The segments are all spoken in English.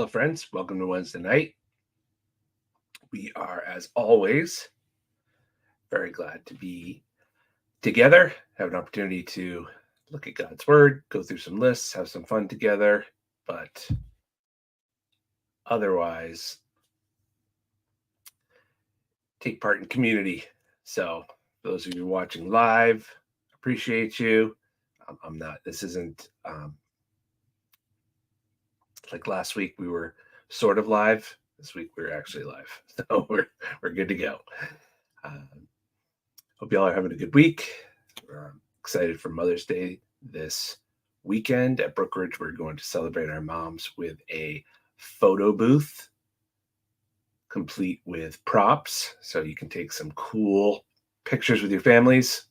Hello, friends. Welcome to Wednesday night. We are, as always, very glad to be together, have an opportunity to look at God's Word, go through some lists, have some fun together, but otherwise, take part in community. So, for those of you watching live, appreciate you. I'm not, this isn't like last week, we were sort of live. This week, we're actually live. So, we're good to go. Hope y'all are having a good week. We're excited for Mother's Day this weekend. At Brookridge, we're going to celebrate our moms with a photo booth complete with props. So you can take some cool pictures with your families,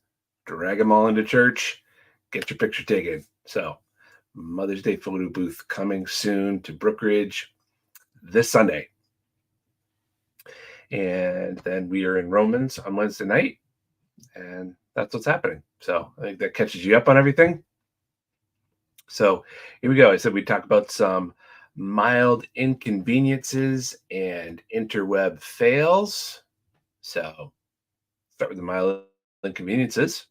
drag them all into church, get your picture taken. So Mother's Day photo booth coming soon to Brookridge this Sunday. And then we are in Romans on Wednesday night. And that's what's happening. So I think that catches you up on everything. So here we go. I said we'd talk about some mild inconveniences and interweb fails. So start with the mild inconveniences.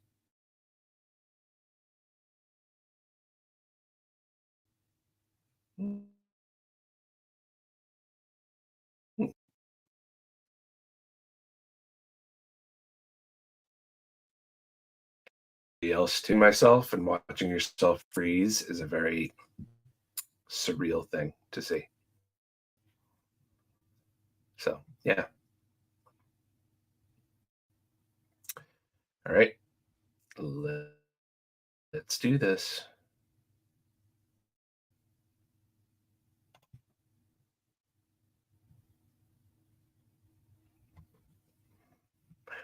Else to myself, and watching yourself freeze is a very surreal thing to see. So yeah. All right. Let's do this.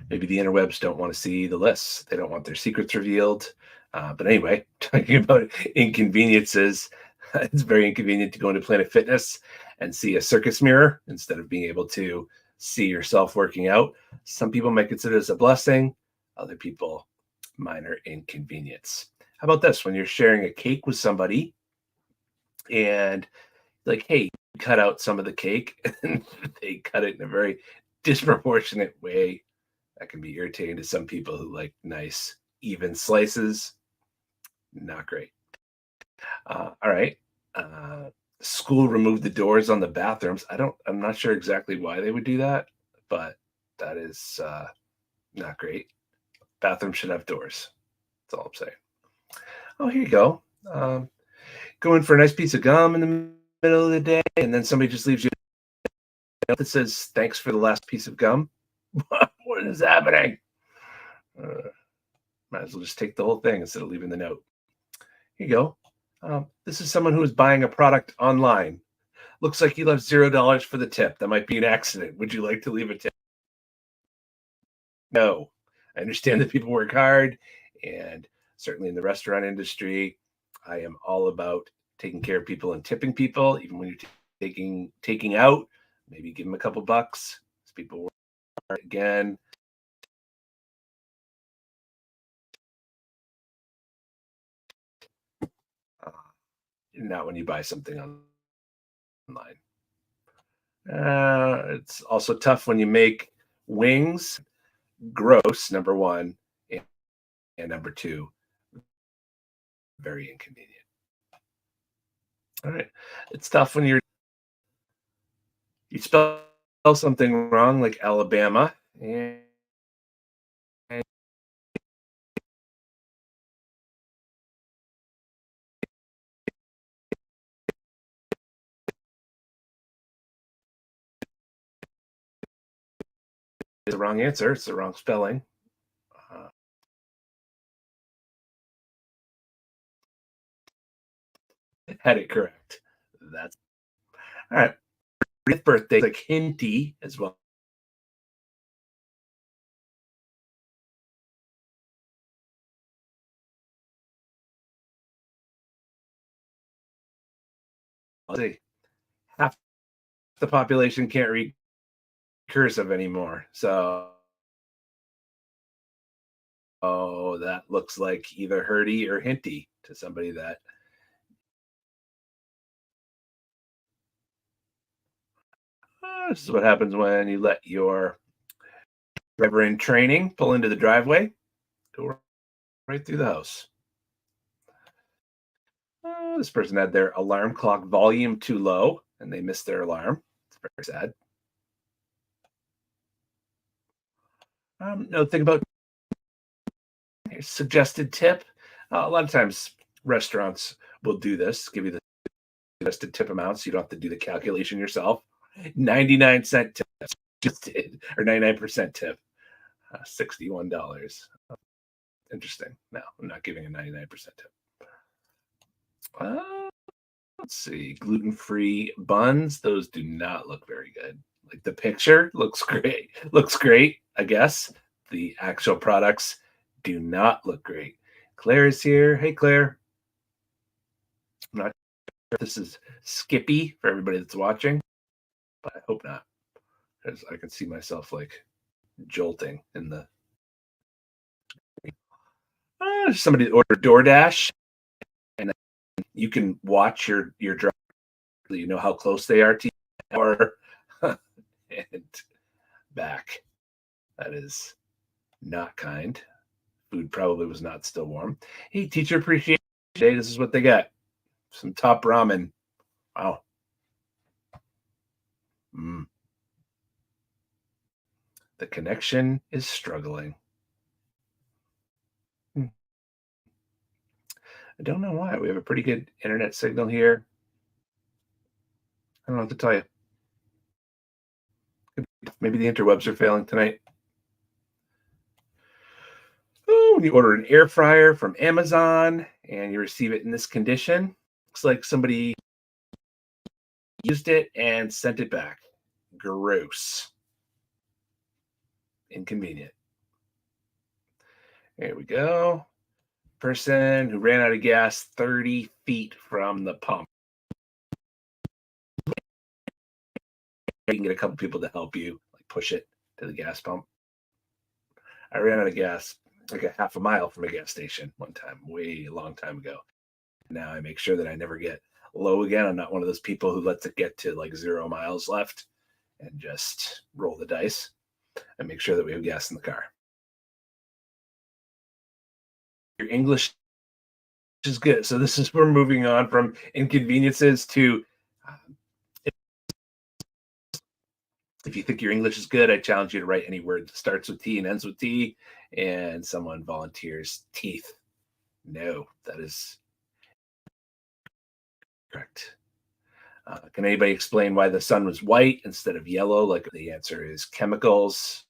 Maybe the interwebs don't want to see the lists. They don't want their secrets revealed. But anyway, talking about inconveniences, it's very inconvenient to go into Planet Fitness and see a circus mirror instead of being able to see yourself working out. Some people might consider this a blessing. Other people, minor inconvenience. How about this? When you're sharing a cake with somebody and like, hey, cut out some of the cake, and they cut it in a very disproportionate way. That can be irritating to some people who like nice, even slices. Not great. All right. School removed the doors on the bathrooms. I'm not sure exactly why they would do that, but that is not great. Bathrooms should have doors. That's all I'm saying. Oh, here you go. Going for a nice piece of gum in the middle of the day, and then somebody just leaves you a note that says, "Thanks for the last piece of gum." What is happening? Might as well just take the whole thing instead of leaving the note. Here you go. This is someone who is buying a product online. Looks like you left $0 for the tip. That might be an accident. Would you like to leave a tip? No. I understand that people work hard, and certainly in the restaurant industry, I am all about taking care of people and tipping people, even when you're taking out. Maybe give them a couple bucks. As people work hard again. Not when you buy something online. It's also tough when you make wings. Gross, number one, and number two, very inconvenient. All right, it's tough when you spell something wrong, like Alabama, and it's the wrong answer. It's the wrong spelling. Uh, had it correct. That's all right. Birthday like Hinty as well. Half the population can't read cursive anymore, so that looks like either hurdy or hinty to somebody that This is what happens when you let your driver in training pull into the driveway, go right through the house. This person had their alarm clock volume too low and they missed their alarm. It's very sad. No, think about suggested tip. A lot of times restaurants will do this, give you the suggested tip amount so you don't have to do the calculation yourself. 99-cent tip just did, or 99% tip, $61. Interesting. No, I'm not giving a 99% tip. Uh, let's see. Gluten-free buns. Those do not look very good. Like the picture looks great. Looks great, I guess. The actual products do not look great. Claire is here. Hey, Claire. I'm not sure if this is Skippy for everybody that's watching, but I hope not, because I can see myself like jolting in the. Somebody ordered DoorDash, and you can watch your driver. You know how close they are to you, or and back. That is not kind. Food probably was not still warm. Hey, teacher appreciation day. This is what they got. Some top ramen. Wow. Mm. The connection is struggling. Hmm. I don't know why. We have a pretty good internet signal here. I don't know what to tell you. Maybe the interwebs are failing tonight. Oh, when you order an air fryer from Amazon and you receive it in this condition, looks like somebody used it and sent it back. Gross. Inconvenient. There we go. Person who ran out of gas 30 feet from the pump. You can get a couple people to help you, like push it to the gas pump. I ran out of gas like a half a mile from a gas station one time, way a long time ago. Now I make sure that I never get low again. I'm not one of those people who lets it get to like 0 miles left and just roll the dice. I make sure that we have gas in the car. Your English is good. So this is we're moving on from inconveniences to if you think your English is good, I challenge you to write any word that starts with T and ends with T. And someone volunteers teeth. No, that is correct. Can anybody explain why the sun was white instead of yellow? Like the answer is chemicals.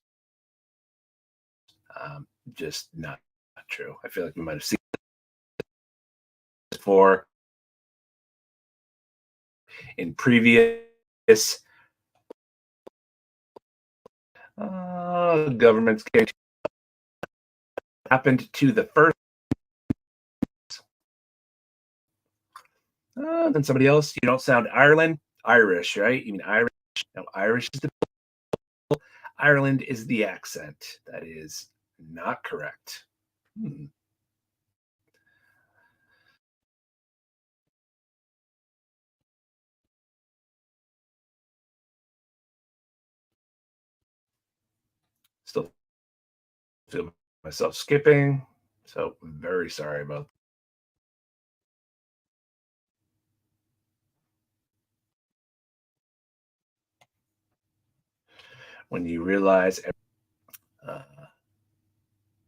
Just not true. I feel like we might have seen it before in previous governments happened to the first. Then somebody else. You don't sound Ireland, Irish, right? You mean Irish? No, Irish is the Ireland is the accent. That is not correct. Still feel myself skipping. So I'm very sorry about when you realize uh,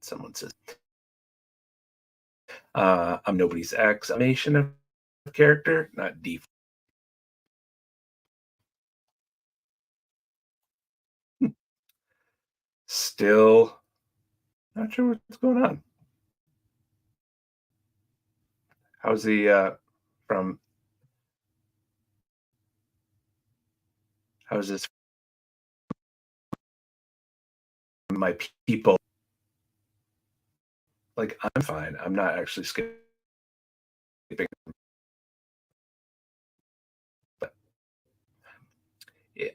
someone says I'm nobody's ex. Exclamation of character, not deep. Still not sure what's going on. How's the from? How's this? My people. Like I'm fine. I'm not actually skipping, but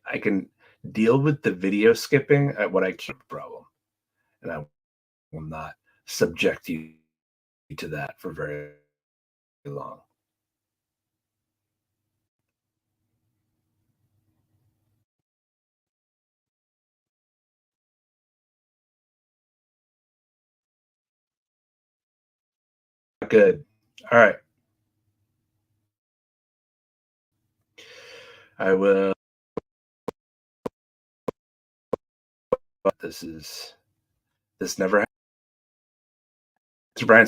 I can deal with the video skipping at what I can't problem, and I will not subject you to that for very long. good. All right. I will. This is this never happened. So Brian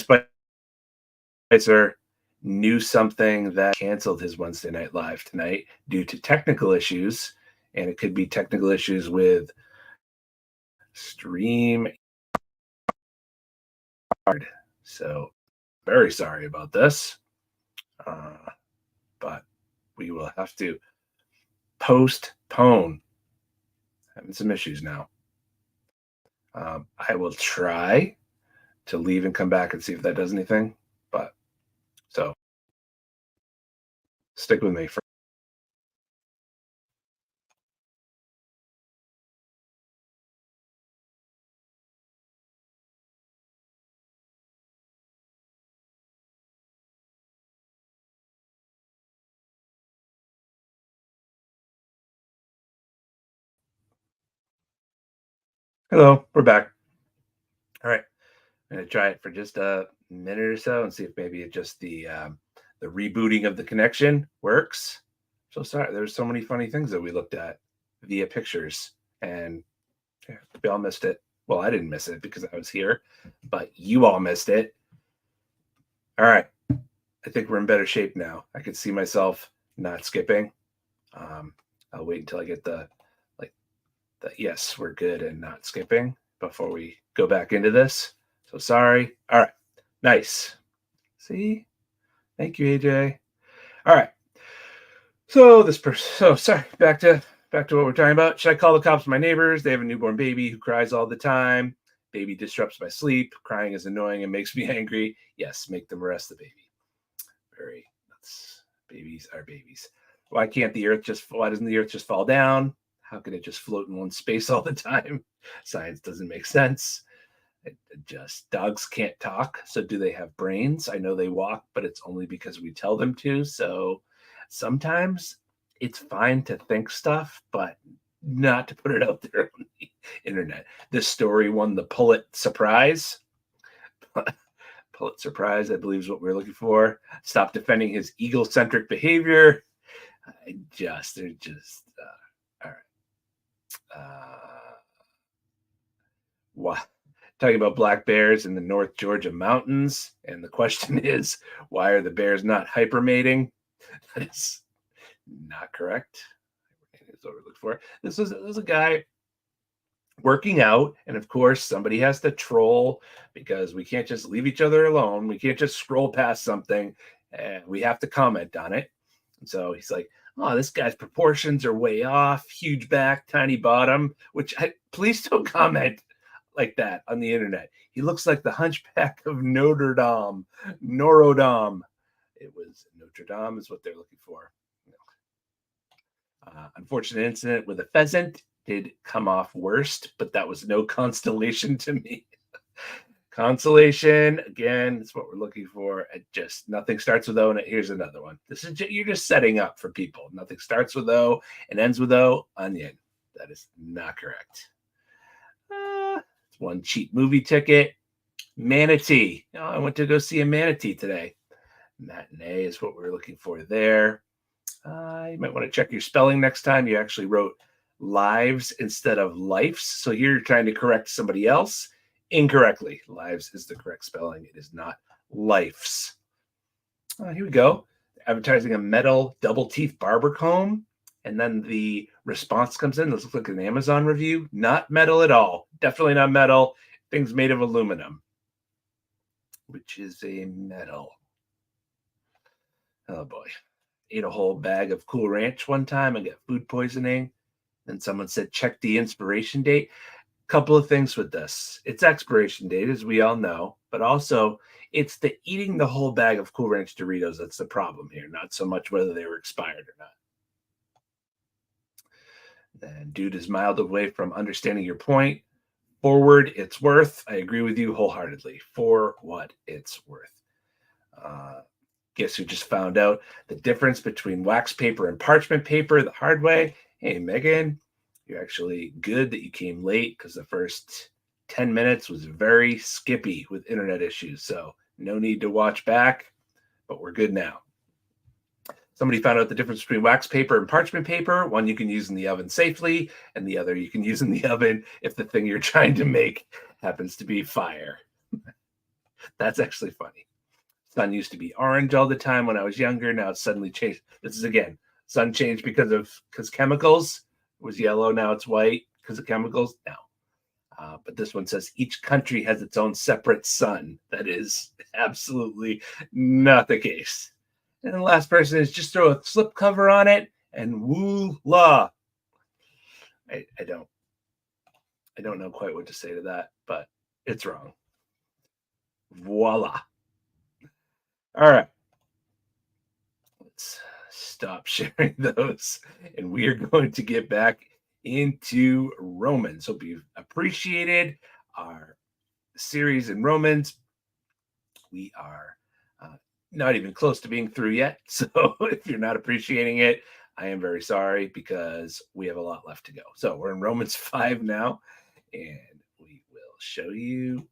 Spicer knew something that canceled his Wednesday Night Live tonight due to technical issues, and it could be technical issues with stream. So very sorry about this, but we will have to postpone. Having some issues now. I will try to leave and come back and see if that does anything. But so stick with me. Hello, we're back. All right, I'm gonna try it for just a minute or so and see if maybe it just the rebooting of the connection works. So sorry, there's so many funny things that we looked at via pictures, and yeah, we all missed it. Well, I didn't miss it because I was here, but you all missed it. All right, I think we're in better shape now. I could see myself not skipping. I'll wait until I get like the yes, we're good and not skipping before we go back into this. So sorry. All right, nice. See, thank you, AJ. All right. So this person. So sorry. Back to what we're talking about. Should I call the cops on my neighbors? They have a newborn baby who cries all the time. Baby disrupts my sleep. Crying is annoying and makes me angry. Yes, make them arrest the baby. Very. That's babies are babies. Why can't the earth just? Why doesn't the earth just fall down? How can it just float in one space all the time? Science doesn't make sense. Just dogs can't talk, so do they have brains? I know they walk, but it's only because we tell them to. So sometimes it's fine to think stuff, but not to put it out there on the internet. This story won the Pulitzer Prize. Pulitzer Prize, I believe, is what we're looking for. Stop defending his egocentric behavior. They're just all right. What? Talking about black bears in the North Georgia mountains. And the question is, why are the bears not hypermating? That is not correct. That's what we're looking for. This is a guy working out. And of course, somebody has to troll because we can't just leave each other alone. We can't just scroll past something. And we have to comment on it. And so he's like, oh, this guy's proportions are way off. Huge back, tiny bottom, please don't comment like that on the internet. He looks like the hunchback of Notre Dame. Norodom. It was Notre Dame is what they're looking for. Unfortunate incident with a pheasant did come off worst, but that was no constellation to me. Consolation, again, is what we're looking for. It just nothing starts with O, and here's another one. You're just setting up for people. Nothing starts with O and ends with O. Onion. That is not correct. It's one cheap movie ticket. Manatee. Oh, I went to go see a manatee today. Matinee is what we're looking for there. You might want to check your spelling next time. You actually wrote lives instead of lifes. So you're trying to correct somebody else incorrectly. Lives is the correct spelling. It is not lifes. Here we go. Advertising a metal double teeth barber comb. And then the response comes in. This looks like an Amazon review. Not metal at all. Definitely not metal. Things made of aluminum, which is a metal. Oh boy. Ate a whole bag of Cool Ranch one time. I got food poisoning. And someone said, check the inspiration date. Couple of things with this. It's expiration date, as we all know, but also it's the eating the whole bag of Cool Ranch Doritos that's the problem here, not so much whether they were expired or not. Then dude is mild away from understanding your point. Forward, it's worth. I agree with you wholeheartedly. For what it's worth. Guess who just found out the difference between wax paper and parchment paper the hard way? Hey, Megan, you're actually good that you came late because the first 10 minutes was very skippy with internet issues. So No need to watch back, but we're good now. Somebody found out the difference between wax paper and parchment paper. One you can use in the oven safely, and the other you can use in the oven if the thing you're trying to make happens to be fire. That's actually funny. Sun used to be orange all the time when I was younger. Now it's suddenly changed. This is again, sun changed because chemicals. It was yellow, now it's white because of chemicals. No. But this one says each country has its own separate sun. That is absolutely not the case. And the last person is just throw a slip cover on it and woo-la. I don't know quite what to say to that, but it's wrong. Voila. All right. Let's stop sharing those. And we are going to get back into Romans. Hope you've appreciated our series in Romans. We are not even close to being through yet. So if you're not appreciating it, I am very sorry because we have a lot left to go. So we're in Romans 5 now, and we will show you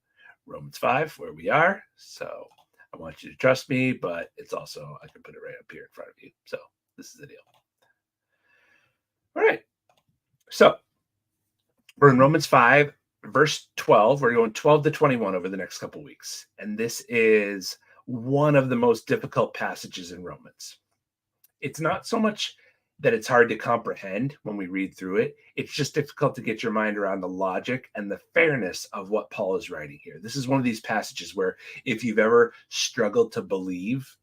Romans 5 where we are. So I want you to trust me, but it's also, I can put it right up here in front of you. So this is the deal. All right. So we're in Romans 5, verse 12. We're going 12 to 21 over the next couple of weeks. And this is one of the most difficult passages in Romans. It's not so much that it's hard to comprehend when we read through it. It's just difficult to get your mind around the logic and the fairness of what Paul is writing here. This is one of these passages where if you've ever struggled to believe,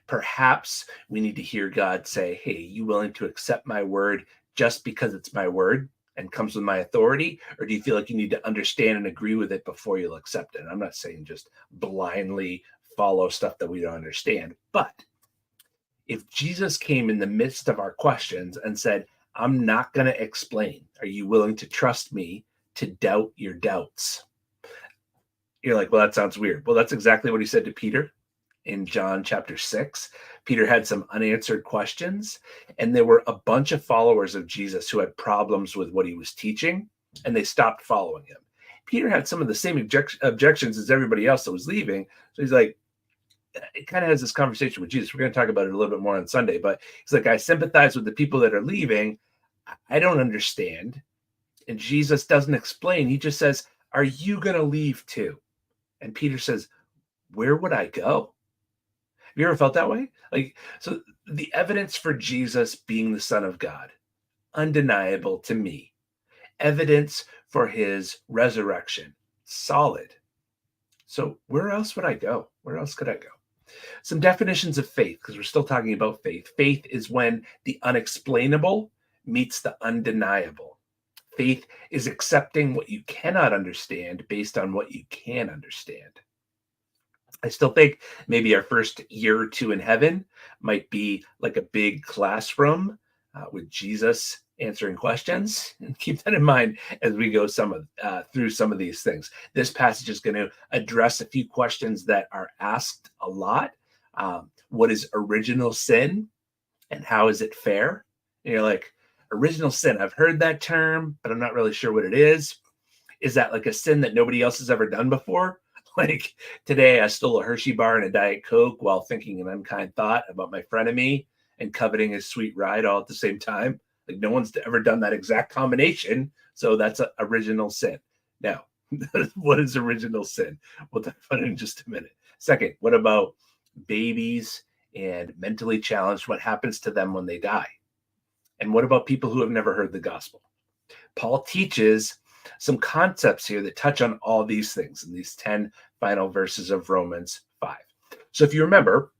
perhaps we need to hear God say, hey, you willing to accept my word just because it's my word and comes with my authority? Or do you feel like you need to understand and agree with it before you'll accept it? And I'm not saying just blindly follow stuff that we don't understand, but if Jesus came in the midst of our questions and said, I'm not going to explain, are you willing to trust me to doubt your doubts? You're like, well, that sounds weird. Well, that's exactly what he said to Peter in John chapter 6. Peter had some unanswered questions, and there were a bunch of followers of Jesus who had problems with what he was teaching, and they stopped following him. Peter had some of the same objections as everybody else that was leaving. So he's like, it kind of has this conversation with Jesus. We're going to talk about it a little bit more on Sunday, but he's like, I sympathize with the people that are leaving. I don't understand. And Jesus doesn't explain. He just says, are you going to leave too? And Peter says, where would I go? Have you ever felt that way? Like, so the evidence for Jesus being the Son of God, undeniable to me. Evidence for his resurrection, solid. So where else would I go? Where else could I go? Some definitions of faith, because we're still talking about faith. Faith is when the unexplainable meets the undeniable. Faith is accepting what you cannot understand based on what you can understand. I still think maybe our first year or two in heaven might be like a big classroom with Jesus answering questions. And keep that in mind as we go through some of these things. This passage is going to address a few questions that are asked a lot. What is original sin and how is it fair? And you're like, original sin, I've heard that term, but I'm not really sure what it is. Is that like a sin that nobody else has ever done before? Like today I stole a Hershey bar and a Diet Coke while thinking an unkind thought about my frenemy and coveting his sweet ride all at the same time. Like no one's ever done that exact combination. So that's an original sin. Now, what is original sin? We'll talk about it in just a minute. Second, what about babies and mentally challenged? What happens to them when they die? And what about people who have never heard the gospel? Paul teaches some concepts here that touch on all these things in these 10 final verses of Romans 5. So if you remember,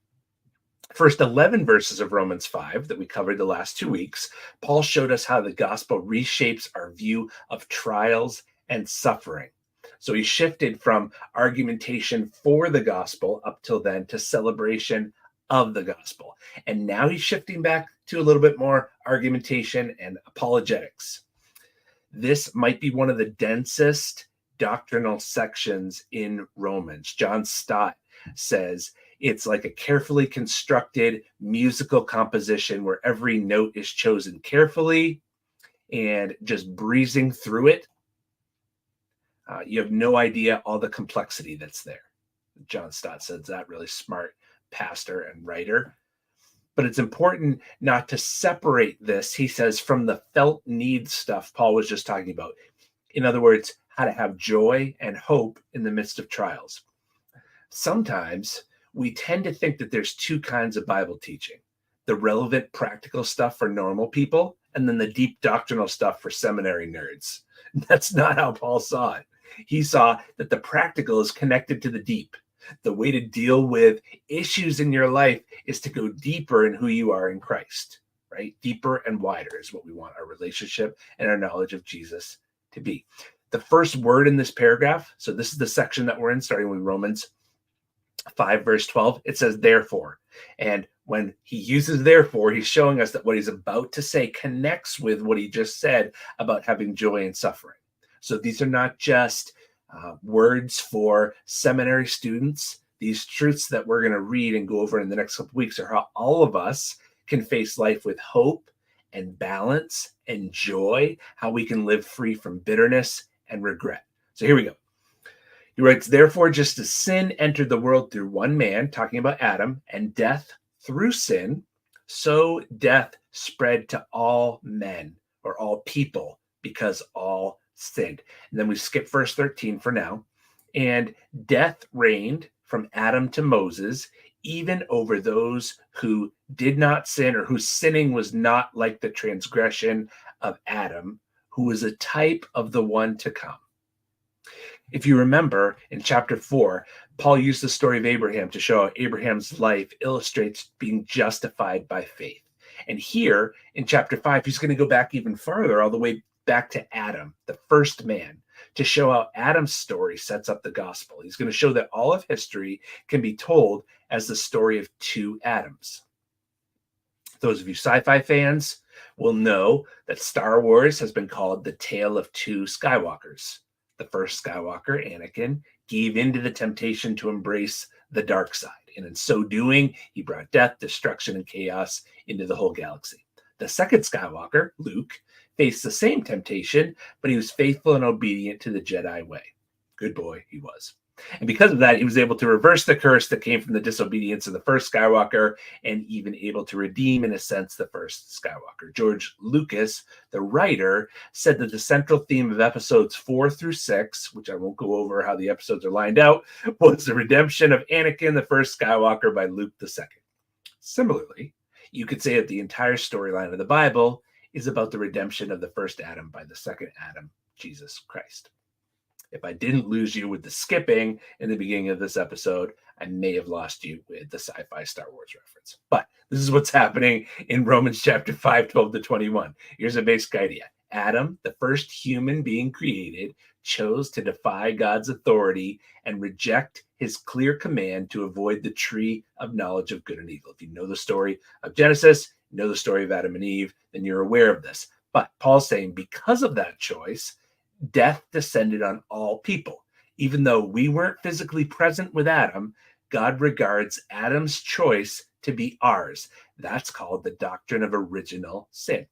first 11 verses of Romans 5 that we covered the last 2 weeks, Paul showed us how the gospel reshapes our view of trials and suffering. So he shifted from argumentation for the gospel up till then to celebration of the gospel. And now he's shifting back to a little bit more argumentation and apologetics. This might be one of the densest doctrinal sections in Romans. John Stott says it's like a carefully constructed musical composition where every note is chosen carefully and just breezing through it. You have no idea all the complexity that's there. John Stott says that, really smart pastor and writer. But it's important not to separate this, he says, from the felt need stuff Paul was just talking about. In other words, how to have joy and hope in the midst of trials. Sometimes we tend to think that there's two kinds of Bible teaching: the relevant practical stuff for normal people, and then the deep doctrinal stuff for seminary nerds. That's not how Paul saw it. He saw that the practical is connected to the deep. The way to deal with issues in your life is to go deeper in who you are in Christ, right? Deeper and wider is what we want our relationship and our knowledge of Jesus to be. The first word in this paragraph, so this is the section that we're in, starting with Romans 5, verse 12, it says, therefore. And when he uses therefore, he's showing us that what he's about to say connects with what he just said about having joy in suffering. So these are not just words for seminary students. These truths that we're going to read and go over in the next couple of weeks are how all of us can face life with hope and balance and joy, how we can live free from bitterness and regret. So here we go. He writes, therefore, just as sin entered the world through one man, talking about Adam, and death through sin, so death spread to all men, or all people, because all sinned. And then we skip verse 13 for now. And death reigned from Adam to Moses, even over those who did not sin, or whose sinning was not like the transgression of Adam, who was a type of the one to come. If you remember, in chapter 4, Paul used the story of Abraham to show how Abraham's life illustrates being justified by faith. And here in chapter 5, he's going to go back even farther, all the way back to Adam, the first man, to show how Adam's story sets up the gospel. He's going to show that all of history can be told as the story of two Adams. Those of you sci-fi fans will know that Star Wars has been called the tale of two Skywalkers. The first Skywalker, Anakin, gave in to the temptation to embrace the dark side. And in so doing, he brought death, destruction, and chaos into the whole galaxy. The second Skywalker, Luke, faced the same temptation, but he was faithful and obedient to the Jedi way. Good boy, he was. And because of that, he was able to reverse the curse that came from the disobedience of the first Skywalker, and even able to redeem, in a sense, the first Skywalker. George Lucas, the writer, said that the central theme of episodes 4 through 6, which I won't go over how the episodes are lined out, was the redemption of Anakin, the first Skywalker, by Luke II. Similarly, you could say that the entire storyline of the Bible is about the redemption of the first Adam by the second Adam, Jesus Christ. If I didn't lose you with the skipping in the beginning of this episode, I may have lost you with the sci-fi Star Wars reference. But this is what's happening in Romans chapter 5, 12 to 21. Here's a basic idea. Adam, the first human being created, chose to defy God's authority and reject his clear command to avoid the tree of knowledge of good and evil. If you know the story of Genesis, you know the story of Adam and Eve, then you're aware of this. But Paul's saying because of that choice, death descended on all people. Even though we weren't physically present with Adam, God regards Adam's choice to be ours. That's called the doctrine of original sin.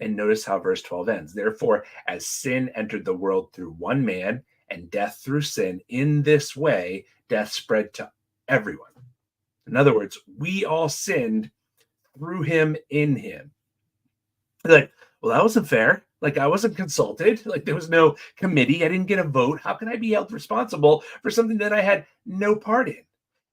And notice how verse 12 ends. Therefore, as sin entered the world through one man, and death through sin, in this way, death spread to everyone. In other words, we all sinned through him, in him. Like, well, that wasn't fair. Like, I wasn't consulted. Like, there was no committee. I didn't get a vote. How can I be held responsible for something that I had no part in?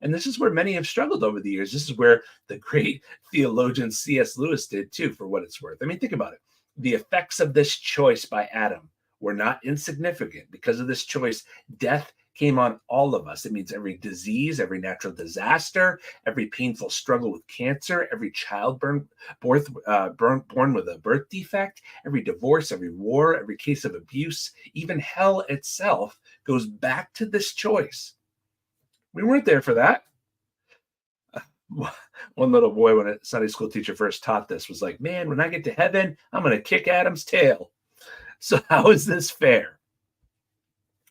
And this is where many have struggled over the years. This is where the great theologian C.S. Lewis did too, for what it's worth. I mean, think about it. The effects of this choice by Adam were not insignificant. Because of this choice, death came on all of us. It means every disease, every natural disaster, every painful struggle with cancer, every child born with a birth defect, every divorce, every war, every case of abuse, even hell itself goes back to this choice. We weren't there for that. One little boy, when a Sunday school teacher first taught this, was like, man, when I get to heaven, I'm going to kick Adam's tail. So how is this fair?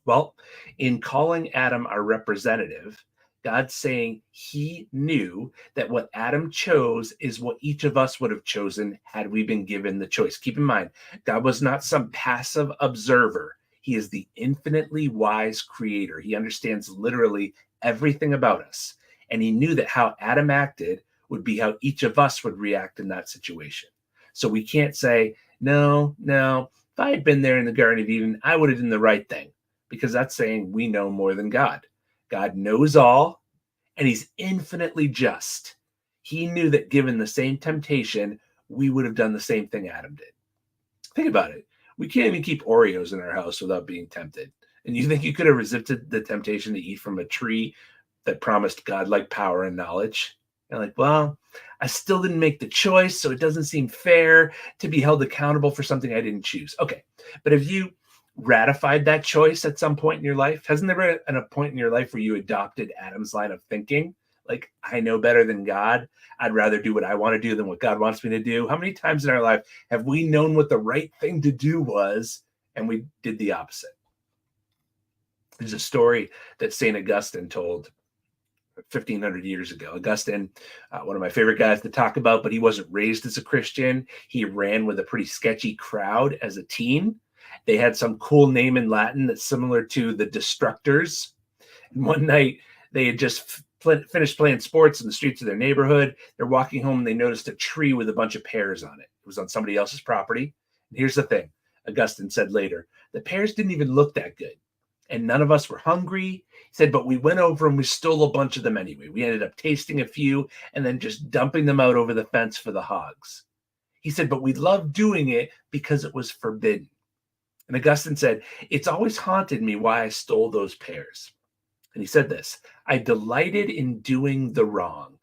Well, in calling Adam our representative, God's saying he knew that what Adam chose is what each of us would have chosen had we been given the choice. Keep in mind, God was not some passive observer. He is the infinitely wise creator. He understands literally everything about us. And he knew that how Adam acted would be how each of us would react in that situation. So we can't say, no, if I had been there in the Garden of Eden, I would have done the right thing, because that's saying we know more than God. God knows all, and he's infinitely just. He knew that given the same temptation, we would have done the same thing Adam did. Think about it. We can't even keep Oreos in our house without being tempted. And you think you could have resisted the temptation to eat from a tree that promised godlike power and knowledge? And like, well, I still didn't make the choice, so it doesn't seem fair to be held accountable for something I didn't choose. Okay, but have you ratified that choice at some point in your life? Hasn't there been a point in your life where you adopted Adam's line of thinking? Like, I know better than God. I'd rather do what I want to do than what God wants me to do. How many times in our life have we known what the right thing to do was and we did the opposite? There's a story that St. Augustine told 1,500 years ago. Augustine, one of my favorite guys to talk about, but he wasn't raised as a Christian. He ran with a pretty sketchy crowd as a teen. They had some cool name in Latin that's similar to the Destructors. And one night they had just finished playing sports in the streets of their neighborhood. They're walking home and they noticed a tree with a bunch of pears on it. It was on somebody else's property. And here's the thing, Augustine said later, the pears didn't even look that good. And none of us were hungry. He said, but we went over and we stole a bunch of them anyway. We ended up tasting a few and then just dumping them out over the fence for the hogs. He said, but we loved doing it because it was forbidden. And Augustine said, it's always haunted me why I stole those pears. And he said this, I delighted in doing the wrong.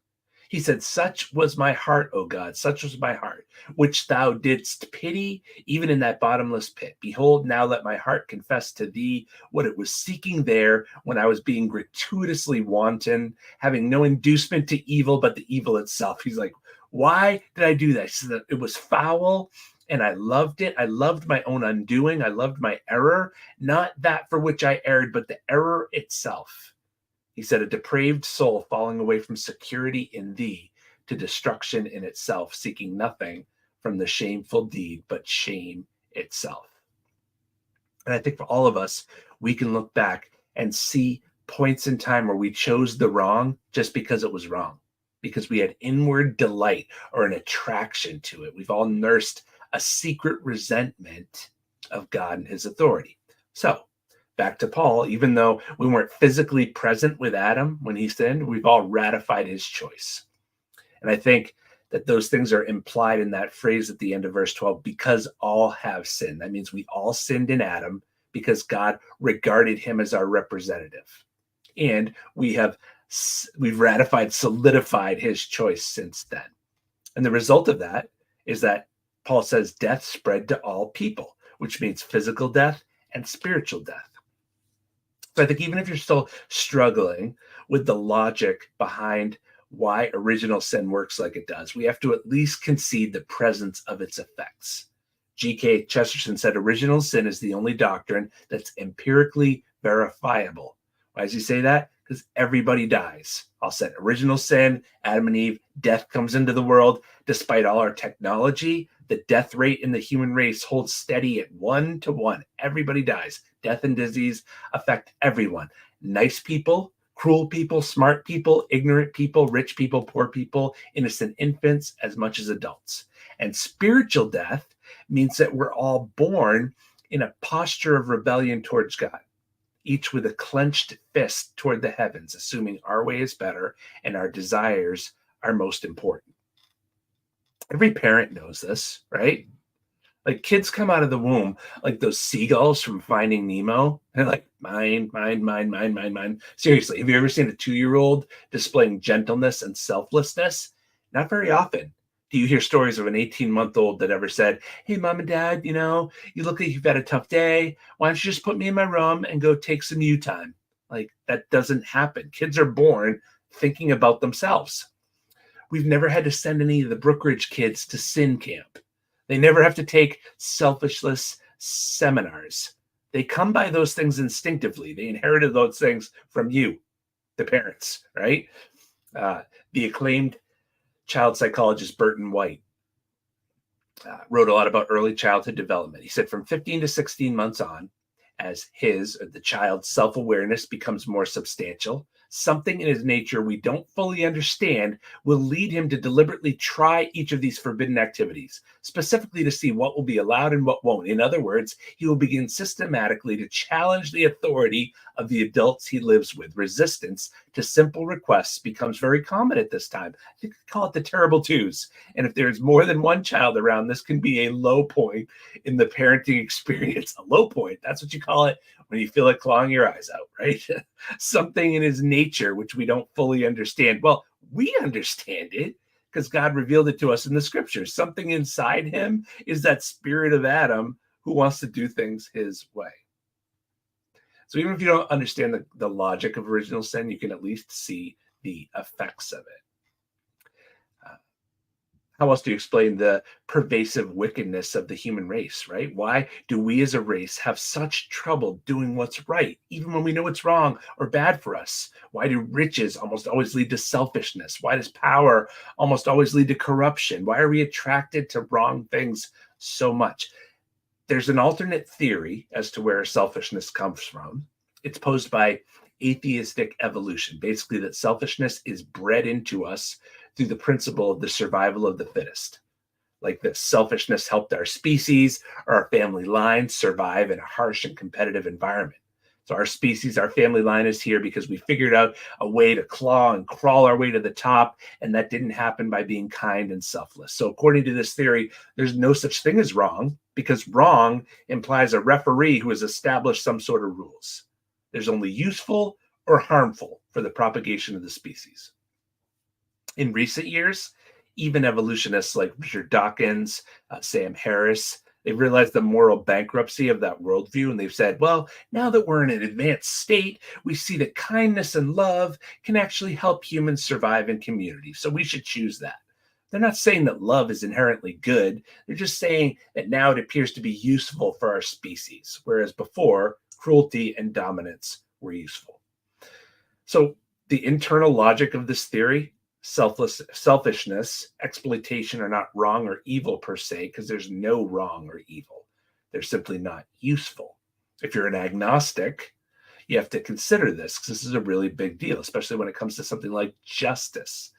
He said, such was my heart, O God, such was my heart, which thou didst pity, even in that bottomless pit. Behold, now let my heart confess to thee what it was seeking there when I was being gratuitously wanton, having no inducement to evil, but the evil itself. He's like, why did I do that? He said, it was foul, and I loved it. I loved my own undoing. I loved my error, not that for which I erred, but the error itself. He said, a depraved soul falling away from security in thee to destruction in itself, seeking nothing from the shameful deed, but shame itself. And I think for all of us, we can look back and see points in time where we chose the wrong just because it was wrong, because we had inward delight or an attraction to it. We've all nursed a secret resentment of God and his authority. So, back to Paul, even though we weren't physically present with Adam when he sinned, we've all ratified his choice. And I think that those things are implied in that phrase at the end of verse 12, because all have sinned. That means we all sinned in Adam because God regarded him as our representative. And we've ratified, solidified his choice since then. And the result of that is that Paul says death spread to all people, which means physical death and spiritual death. So I think even if you're still struggling with the logic behind why original sin works like it does, we have to at least concede the presence of its effects. G.K. Chesterton said, original sin is the only doctrine that's empirically verifiable. Why does he say that? Because everybody dies. I'll say original sin, Adam and Eve, death comes into the world. Despite all our technology, the death rate in the human race holds steady at 1 to 1. Everybody dies. Death and disease affect everyone. Nice people, cruel people, smart people, ignorant people, rich people, poor people, innocent infants, as much as adults. And spiritual death means that we're all born in a posture of rebellion towards God, each with a clenched fist toward the heavens, assuming our way is better and our desires are most important. Every parent knows this, right? Like kids come out of the womb like those seagulls from Finding Nemo. They're like, mine, mine, mine, mine, mine, mine. Seriously, have you ever seen a 2-year-old displaying gentleness and selflessness? Not very often. Do you hear stories of an 18-month-old that ever said, hey, mom and dad, you look like you've had a tough day. Why don't you just put me in my room and go take some you time? Like, that doesn't happen. Kids are born thinking about themselves. We've never had to send any of the Brookridge kids to sin camp. They never have to take selfishness seminars. They come by those things instinctively. They inherited those things from you, the parents, right? The acclaimed child psychologist Burton White wrote a lot about early childhood development. He said from 15 to 16 months on, As his, or the child's, self-awareness becomes more substantial, something in his nature we don't fully understand will lead him to deliberately try each of these forbidden activities, specifically to see what will be allowed and what won't. In other words, he will begin systematically to challenge the authority of the adults he lives with. Resistance to simple requests becomes very common at this time. I think we call it the terrible twos. And if there's more than one child around, this can be a low point in the parenting experience. A low point, that's what you call it when you feel like clawing your eyes out, right? Something in his nature which we don't fully understand. Well, we understand it because God revealed it to us in the scriptures. Something inside him is that spirit of Adam who wants to do things his way. So even if you don't understand the logic of original sin, you can at least see the effects of it. How else do you explain the pervasive wickedness of the human race, right? Why do we as a race have such trouble doing what's right, even when we know it's wrong or bad for us? Why do riches almost always lead to selfishness? Why does power almost always lead to corruption? Why are we attracted to wrong things so much? There's an alternate theory as to where selfishness comes from. It's posed by atheistic evolution, basically that selfishness is bred into us through the principle of the survival of the fittest. Like that selfishness helped our species or our family line survive in a harsh and competitive environment. So our species, our family line is here because we figured out a way to claw and crawl our way to the top, and that didn't happen by being kind and selfless. So according to this theory, there's no such thing as wrong, because wrong implies a referee who has established some sort of rules. There's only useful or harmful for the propagation of the species. In recent years, even evolutionists like Richard Dawkins, Sam Harris, they've realized the moral bankruptcy of that worldview, and they've said, well, now that we're in an advanced state, we see that kindness and love can actually help humans survive in community, so we should choose that. They're not saying that love is inherently good. They're just saying that now it appears to be useful for our species, whereas before, cruelty and dominance were useful. So the internal logic of this theory, selfishness, exploitation are not wrong or evil per se, because there's no wrong or evil. They're simply not useful. If you're an agnostic, you have to consider this, because this is a really big deal, especially when it comes to something like justice.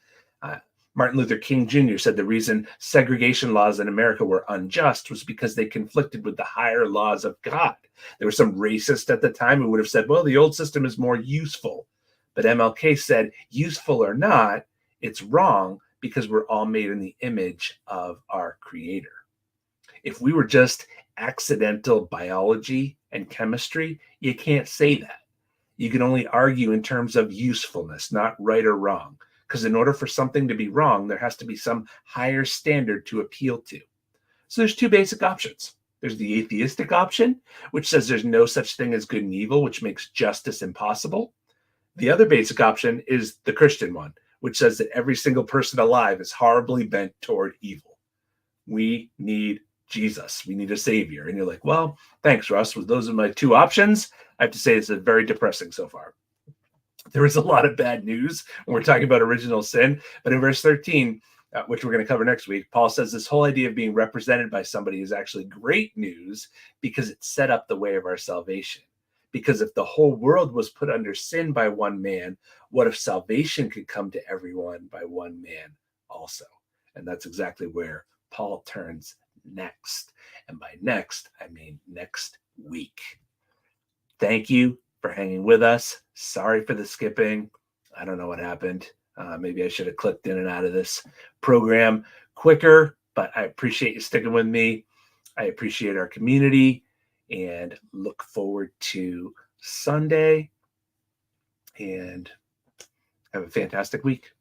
Martin Luther King Jr. said the reason segregation laws in America were unjust was because they conflicted with the higher laws of God. There were some racists at the time who would have said, well, the old system is more useful. But MLK said, useful or not, it's wrong because we're all made in the image of our Creator. If we were just accidental biology and chemistry, you can't say that. You can only argue in terms of usefulness, not right or wrong. Because in order for something to be wrong, there has to be some higher standard to appeal to. So there's two basic options. There's the atheistic option, which says there's no such thing as good and evil, which makes justice impossible. The other basic option is the Christian one, which says that every single person alive is horribly bent toward evil. We need Jesus. We need a savior. And you're like, well, thanks, Russ. Well, those are my two options. I have to say it's very depressing so far. There is a lot of bad news when we're talking about original sin. But in verse 13, which we're going to cover next week, Paul says this whole idea of being represented by somebody is actually great news because it set up the way of our salvation. Because if the whole world was put under sin by one man, what if salvation could come to everyone by one man also? And that's exactly where Paul turns next. And by next, I mean next week. Thank you for hanging with us. Sorry for the skipping. I don't know what happened. Maybe I should have clicked in and out of this program quicker, but I appreciate you sticking with me. I appreciate our community and look forward to Sunday, and have a fantastic week.